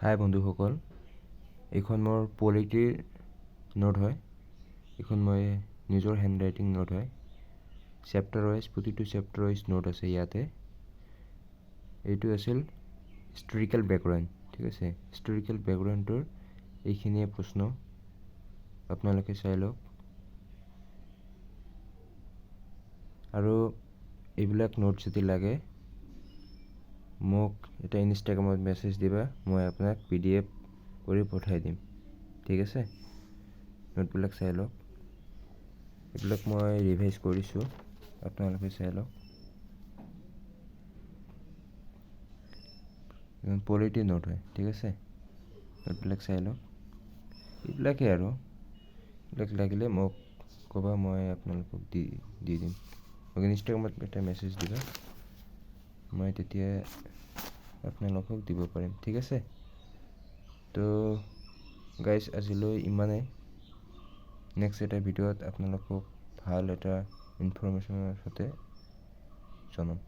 হাই বন্ধুসকল, এইখন মোৰ পলিটিৰ নোট হয়। এইখন মই নিজৰ হেণ্ডৰাইটিং নোট হয়। চেপ্টাৰ ৱাইজ প্ৰতিটো চেপ্টাৰ ৱাইজ নোট আছে ইয়াতে। এইটো আছিল হিষ্টৰিকেল বেকগ্ৰাউণ্ড, ঠিক আছে। হিষ্টৰিকেল বেকগ্ৰাউণ্ডটোৰ এইখিনিয়ে প্ৰশ্ন, আপোনালোকে চাই লওক। আৰু এইবিলাক নোট যদি লাগে মোক এটা ইনষ্টাগ্ৰামত মেছেজ দিবা, মই আপোনাক PDF কৰি পঠাই দিম, ঠিক আছে। নোটবিলাক চাই লওক। এইবিলাক মই ৰিভাইজ কৰিছোঁ, আপোনালোকে চাই লওক। পলিটি নোট হয়, ঠিক আছে। নোটবিলাক চাই লওক। এইবিলাকেই আৰু এইবিলাক লাগিলে মোক ক'বা, মই আপোনালোকক দি দিম। মোক ইনষ্টাগ্ৰামত এটা মেছেজ দিবা, মই তেতিয়া আপোনালোকক দিব পাৰিম, ঠিক আছে। তো গাইজ, আজিলৈ ইমানেই। নেক্সট এটা ভিডিঅ'ত আপোনালোকক ভাল এটা ইনফৰমেশ্যনৰ সৈতে জনাম।